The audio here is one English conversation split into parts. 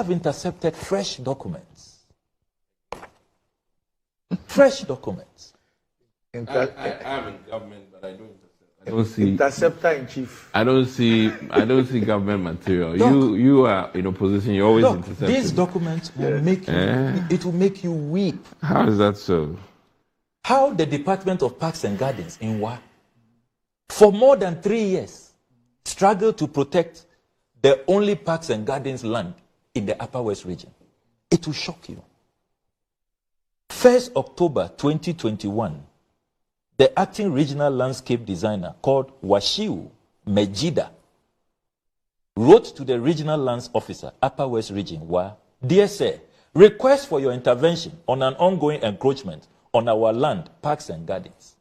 have intercepted fresh documents. Fresh documents. I am in government, but I don't see interceptor in chief. I don't see government material. Doc, you are in opposition. You always intercept. These documents will make you. It will make you weep. How is that so? How the Department of Parks and Gardens in Wa, for more than 3 years, struggled to protect the only parks and gardens land in the Upper West region. It will shock you. 1st October 2021. The acting regional landscape designer called Washiu Mejida wrote to the regional lands officer, Upper West Region, Wa, "Dear sir, request for your intervention on an ongoing encroachment on our land, parks and gardens.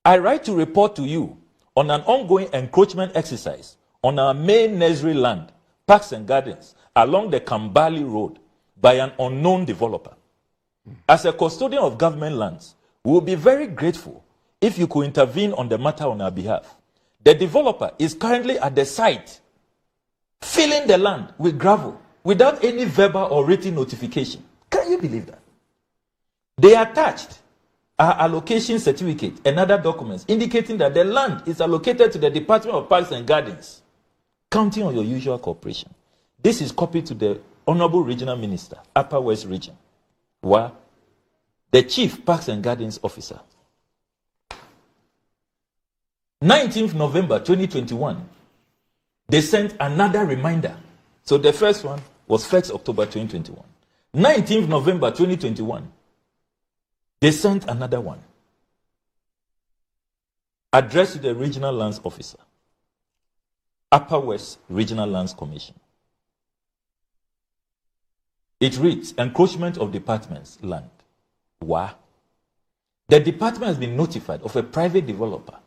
I write to report to you on an ongoing encroachment exercise on our main nursery land, parks and gardens, along the Kambali Road by an unknown developer. As a custodian of government lands, we will be very grateful if you could intervene on the matter on our behalf. The developer is currently at the site, filling the land with gravel without any verbal or written notification." Can you believe that? They attached our allocation certificate and other documents indicating that the land is allocated to the Department of Parks and Gardens, counting on your usual cooperation. This is copied to the Honorable Regional Minister, Upper West Region, Wa, the Chief Parks and Gardens Officer. 19th November 2021, they sent another reminder. So the first one was 1st October 2021. 19th November 2021, they sent another one addressed to the Regional Lands Officer, Upper West Regional Lands Commission. It reads, "Encroachment of department's land. Wa. The department has been notified of a private developer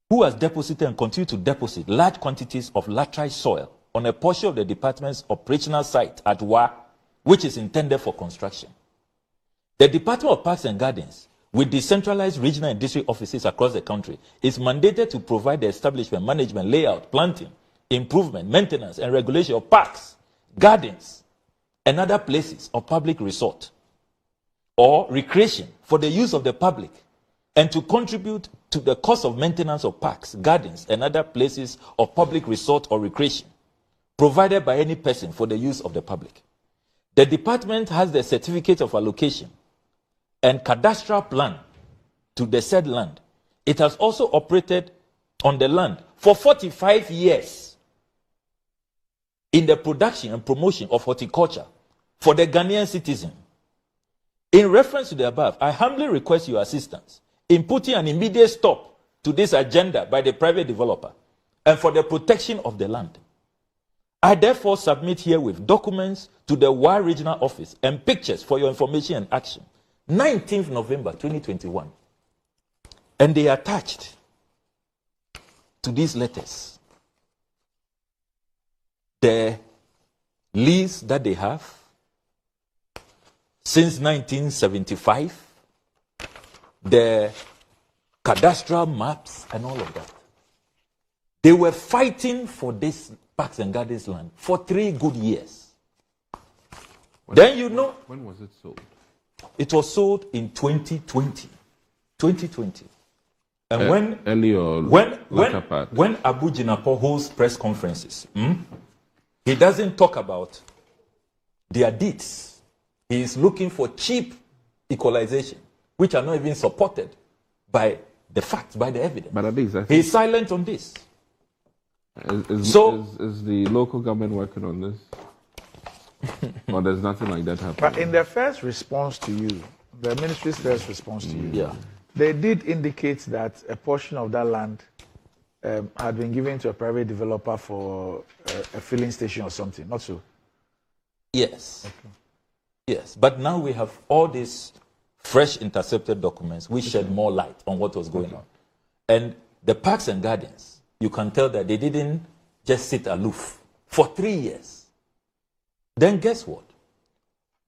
who has deposited and continue to deposit large quantities of laterite soil on a portion of the department's operational site at Wa, which is intended for construction. The Department of Parks and Gardens, with decentralized regional and district offices across the country, is mandated to provide the establishment, management, layout, planting, improvement, maintenance, and regulation of parks, gardens, and other places of public resort or recreation for the use of the public, and to contribute to the cost of maintenance of parks, gardens, and other places of public resort or recreation, provided by any person for the use of the public. The department has the certificate of allocation and cadastral plan to the said land. It has also operated on the land for 45 years in the production and promotion of horticulture for the Ghanaian citizen. In reference to the above, I humbly request your assistance in putting an immediate stop to this agenda by the private developer and for the protection of the land. I therefore submit herewith documents to the Wa Regional Office and pictures for your information and action." 19th November 2021. And they attached to these letters the lease that they have since 1975, the cadastral maps and all of that. They were fighting for this Parks and Gardens land for 3 good years. When was it sold? It was sold in 2020. 2020. And when Abu Jinapo holds press conferences, he doesn't talk about their deeds. He is looking for cheap equalization, which are not even supported by the facts, by the evidence. But at least he is silent on this. Is the local government working on this? Or there's nothing like that happening? But in their first response to you, the ministry's first response to you, yeah, they did indicate that a portion of that land had been given to a private developer for a filling station or something, not so? Yes. Okay. Yes, but now we have all these fresh intercepted documents which shed more light on what was going on. And the Parks and Gardens, you can tell that they didn't just sit aloof for 3 years. Then guess what?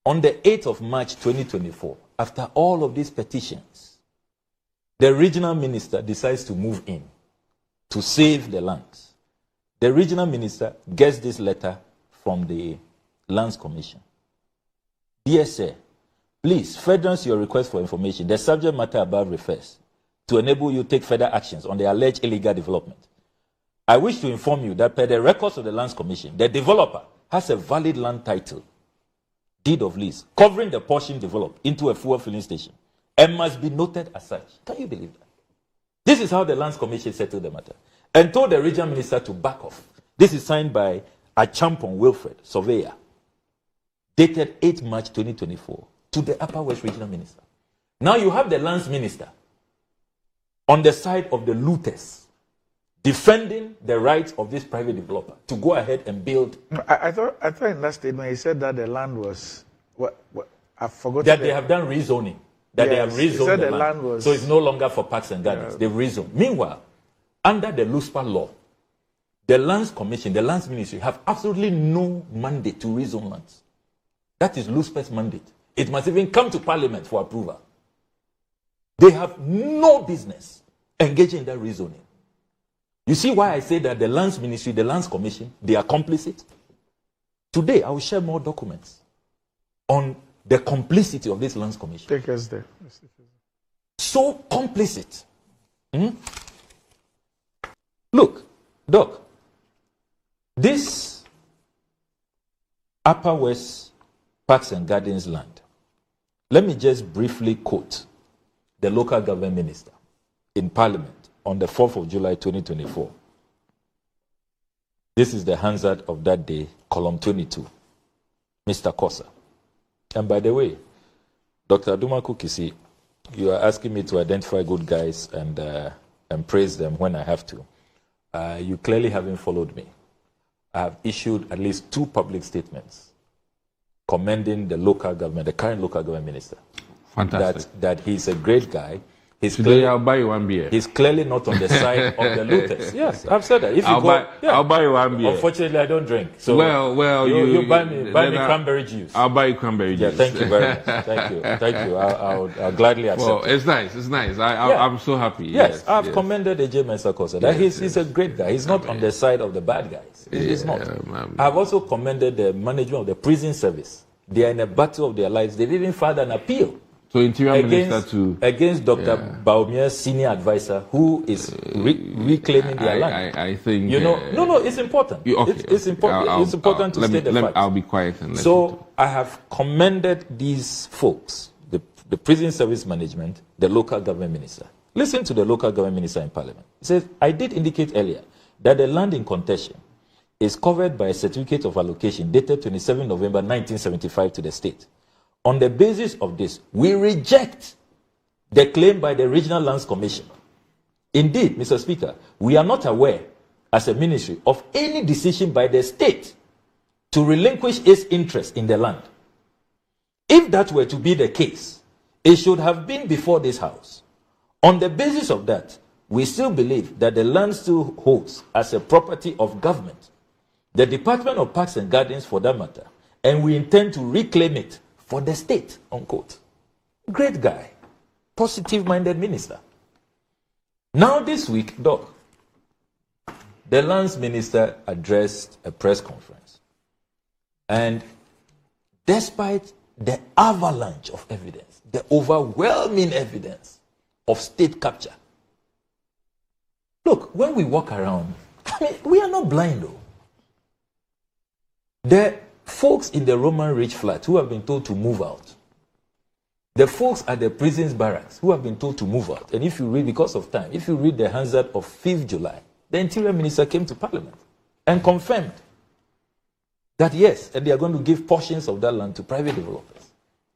On the 8th of March 2024, after all of these petitions, the regional minister decides to move in to save the lands. The regional minister gets this letter from the Lands Commission. Dear sir, please further your request for information. The subject matter above refers to enable you to take further actions on the alleged illegal development. I wish to inform you that per the records of the Lands Commission, the developer has a valid land title, deed of lease, covering the portion developed into a fuel filling station and must be noted as such. Can you believe that? This is how the Lands Commission settled the matter and told the regional minister to back off. This is signed by Achampon Wilfred, surveyor, dated 8 March 2024 to the Upper West Regional Minister. Now you have the Lands Minister on the side of the looters, defending the rights of this private developer to go ahead and build. I thought in that statement he said that the land was I forgot that they have done rezoning. That they have rezoned the land. Was, so it's no longer for parks and gardens. They've rezoned. Meanwhile, under the LUSPA law, the Lands Commission, the Lands Ministry have absolutely no mandate to rezone lands. That is LUSPA's mandate. It must even come to Parliament for approval. They have no business engaging in that rezoning. You see why I say that the Lands Ministry, the Lands Commission, they are complicit? Today, I will share more documents on the complicity of this Lands Commission. Take us there. So complicit. Look, Doc, this Upper West Parks and Gardens land, let me just briefly quote the local government minister in Parliament on the 4th of July 2024. This is the Hansard of that day, column 22, Mr. Kosa. And by the way, Dr. Adumaku Kisi, you are asking me to identify good guys and praise them when I have to. You clearly haven't followed me. I have issued at least 2 public statements commending the local government, the current local government minister. Fantastic. That he's a great guy. Today I'll buy you 1 beer. He's clearly not on the side of the looters. Yes, I've said that. If you I'll buy you 1 bear. Unfortunately, I don't drink. So you buy me cranberry juice. I'll buy you cranberry juice. Yeah, thank you very much. Thank you. I'll gladly accept. Well, it's nice. I'm so happy. Yes, I've commended AJ Mensah that he's a great guy. He's not on the side of the bad guys. He's not. I've also commended the management of the prison service. They are in a battle of their lives. They've even filed an appeal. So Interior Minister against Dr. Baumier's senior advisor, who is reclaiming their land. I think no, it's important. It's important. It's important to state the facts. I'll be quiet and so I have commended these folks, the prison service management, the local government minister. Listen to the local government minister in Parliament. He says, I did indicate earlier that the land in contention is covered by a certificate of allocation dated 27 November 1975 to the state. On the basis of this, we reject the claim by the Regional Lands Commission. Indeed, Mr. Speaker, we are not aware, as a ministry, of any decision by the state to relinquish its interest in the land. If that were to be the case, it should have been before this House. On the basis of that, we still believe that the land still holds as a property of government, the Department of Parks and Gardens for that matter, and we intend to reclaim it for the state, unquote. Great guy. Positive-minded minister. Now this week, Doc, the lands minister addressed a press conference. And despite the avalanche of evidence, the overwhelming evidence of state capture, look, when we walk around, we are not blind though. The folks in the Roman Ridge flat who have been told to move out. The folks at the prisons barracks who have been told to move out. And if you read, because of time, if you read the Hansard of 5th July, the Interior Minister came to Parliament and confirmed that yes, and they are going to give portions of that land to private developers.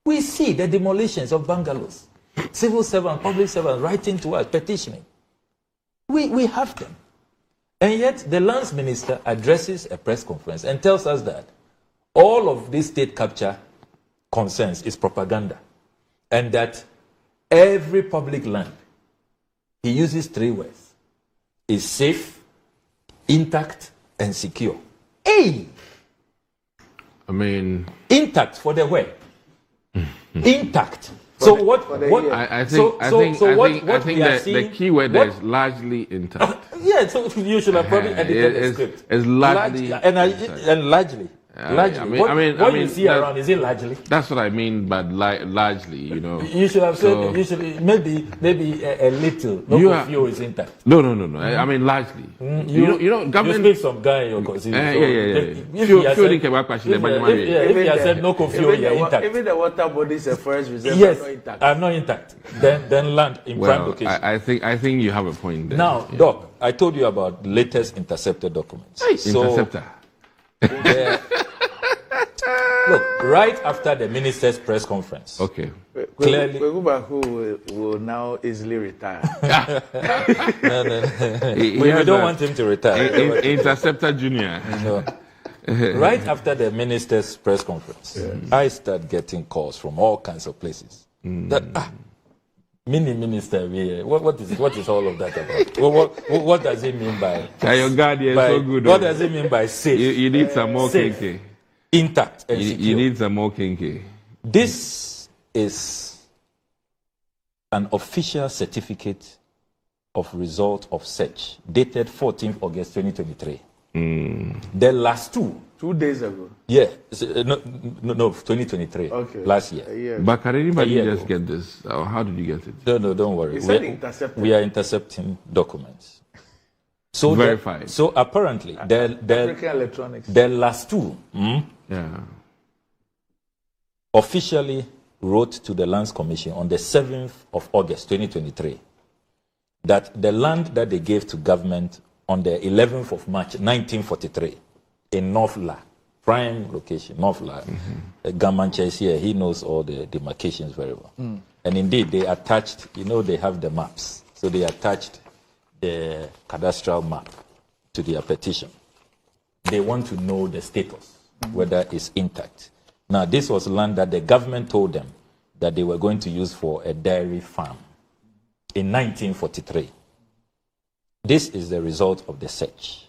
We see the demolitions of bungalows. Civil servants, public servants writing to us, petitioning. We have them. And yet the lands minister addresses a press conference and tells us that all of this state capture concerns is propaganda. And that every public land, he uses 3 words, is safe, intact, and secure. Hey! Intact for the where? Intact. So what? I think the key word there is largely intact. Yeah, so you should have probably edited the script. It's largely largely. Largely. What you see around, is it largely? That's what I mean by largely, you know. You should have said, maybe a little. No few is intact. No. I mean largely. You know, government. You speak some guy in your constitution. If you have said no confuse, you are intact. Even the water bodies are first reserve are not intact. Then land in prime location. I think you have a point there. Now, Doc, I told you about latest intercepted documents. Interceptor. Look, right after the minister's press conference. Okay. Clearly, who will now easily retire. No. We don't want him to retire. Interceptor Junior. No. Right after the minister's press conference, I start getting calls from all kinds of places. That mini minister, what is all of that about? What does it mean by? Your guard is so good. What does it mean by safe? You need some more kinky. Intact and secure. You need some more kinky. This is an official certificate of result of search dated 14th August 2023. The last 2 days ago. Yeah, no, 2023. Okay. Last year. But can anybody just get this? Or how did you get it? No, don't worry. We are intercepting documents. So verified. So apparently, the last two officially wrote to the Lands Commission on the 7th of August 2023 that the land that they gave to government on the 11th of March 1943 in North La, prime location, North La. Gamancha is here, he knows all the demarcations very well. And indeed, they attached, they have the maps. So they attached the cadastral map to their petition. They want to know the status, whether it's intact. Now, this was land that the government told them that they were going to use for a dairy farm in 1943. This is the result of the search.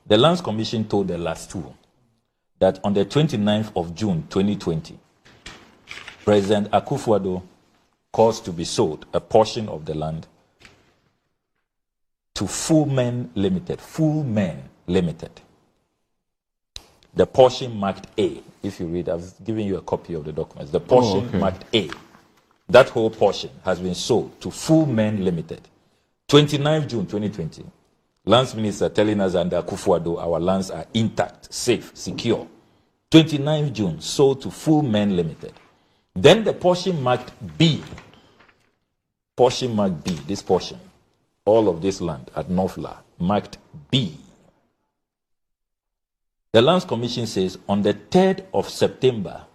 The Lands Commission told the last two that on the 29th of June 2020, President Akufo-Addo caused to be sold a portion of the land to Full Men Limited. Full Men Limited. The portion marked A. If you read, I've given you a copy of the documents. The portion marked A. That whole portion has been sold to Full Men Limited. 29th June 2020. Lands Minister telling us under Akufo-Addo our lands are intact, safe, secure. 29th June, sold to Full Men Limited. Then the portion marked B. Portion marked B, this portion. All of this land at Northla, marked B. The Lands Commission says on the 3rd of September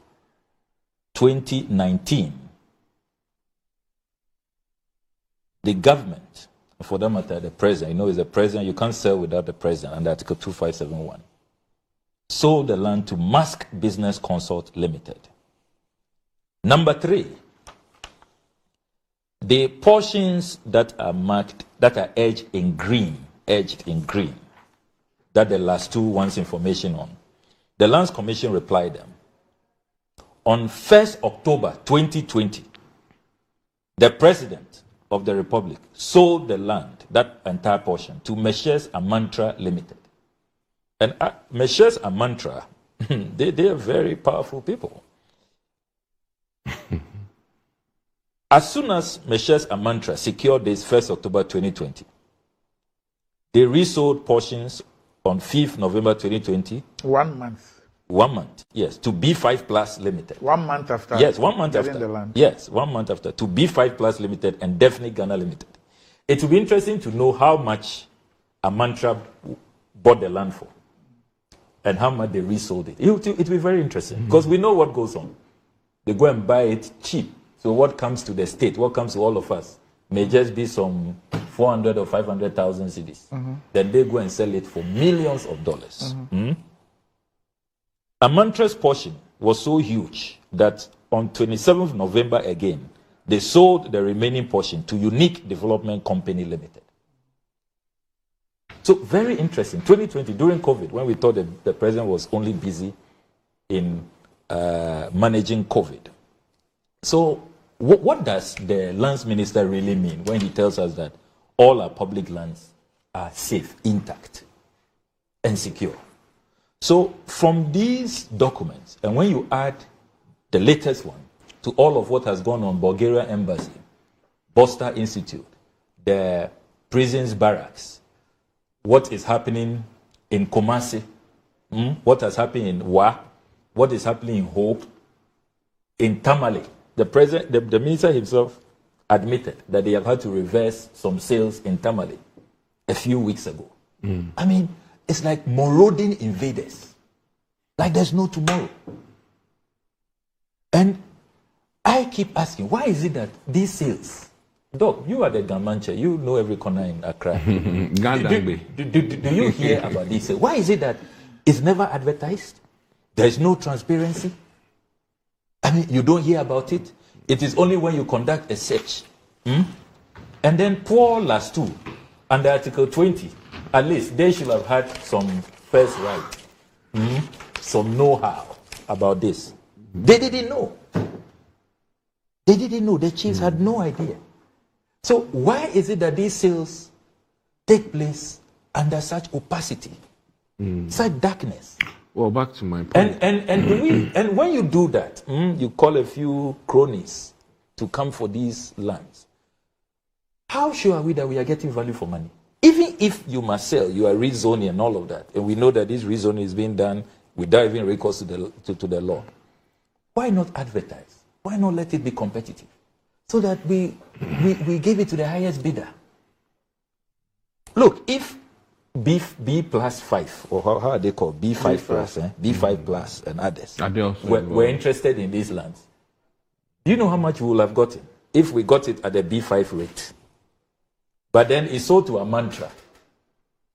2019, the government, for that matter, the president, it's the president, you can't sell without the president under Article 2571, sold the land to Mask Business Consult Limited. Number 3, the portions that are marked, that are edged in green, that the last two wants information on. The Lands Commission replied them. On 1st October 2020, the President of the Republic sold the land, that entire portion, to Messrs. Amantra Limited. And Messrs. Amantra, they are very powerful people. As soon as Messrs. Amantra secured this 1st October 2020, they resold portions on 5th November 2020. 1 month. 1 month, yes, to B5 Plus Limited. 1 month after. Yes, 1 month after. The land. Yes, 1 month after, to B5 Plus Limited and Definitely Ghana Limited. It will be interesting to know how much Amantra bought the land for and how much they resold it. It will be very interesting because we know what goes on. They go and buy it cheap. So what comes to the state, what comes to all of us, may just be some 400 or 500,000 cedis. Then they go and sell it for millions of dollars. Amantra's portion was so huge that on 27th November again, they sold the remaining portion to Unique Development Company Limited. So very interesting. 2020, during COVID, when we thought that the president was only busy in managing COVID, So what does the lands minister really mean when he tells us that all our public lands are safe, intact, and secure? So from these documents, and when you add the latest one to all of what has gone on Bulgaria Embassy, Bosta Institute, the prisons barracks, what is happening in Kumasi, what has happened in Wa, what is happening in Hope, in Tamale. The minister himself admitted that they have had to reverse some sales in Tamale a few weeks ago. I mean, it's like marauding invaders. Like there's no tomorrow. And I keep asking, why is it that these sales, Doc, you are the Gamanche, you know every corner in Accra. do you hear about this? Why is it that it's never advertised? There's no transparency. I mean, you don't hear about it. It is only when you conduct a search. And then poor last two, under Article 20, at least they should have had some first right, some know-how about this. They didn't know. They didn't know. The chiefs had no idea. So why is it that these sales take place under such opacity, such darkness? Well, back to my point. And when you do that, you call a few cronies to come for these lands. How sure are we that we are getting value for money? Even if you must sell, you are rezoning and all of that, and we know that this rezoning is being done without even recourse to the law. Why not advertise? Why not let it be competitive? So that we give it to the highest bidder. Look, if B plus 5, or how are they called? B5 plus, B5 plus and others, we're interested in these lands. Do you know how much we will have gotten if we got it at the B5 rate? But then it's sold to a mantra.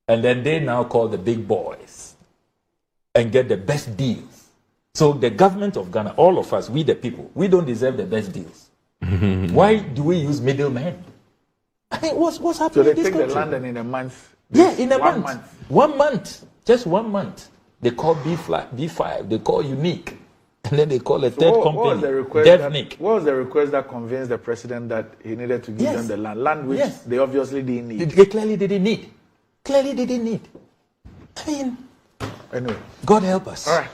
And then they now call the big boys and get the best deals. So the government of Ghana, all of us, we the people, we don't deserve the best deals. Why do we use middlemen? I mean, what's happening so in this country? So they take the land and in a month? Yeah, in a month. 1 month. Just 1 month. They call B5, they call unique. And then they call a third company, What was the request that convinced the president that he needed to give them the land? Land which they obviously didn't need. They clearly didn't need. I mean, anyway, God help us. All right.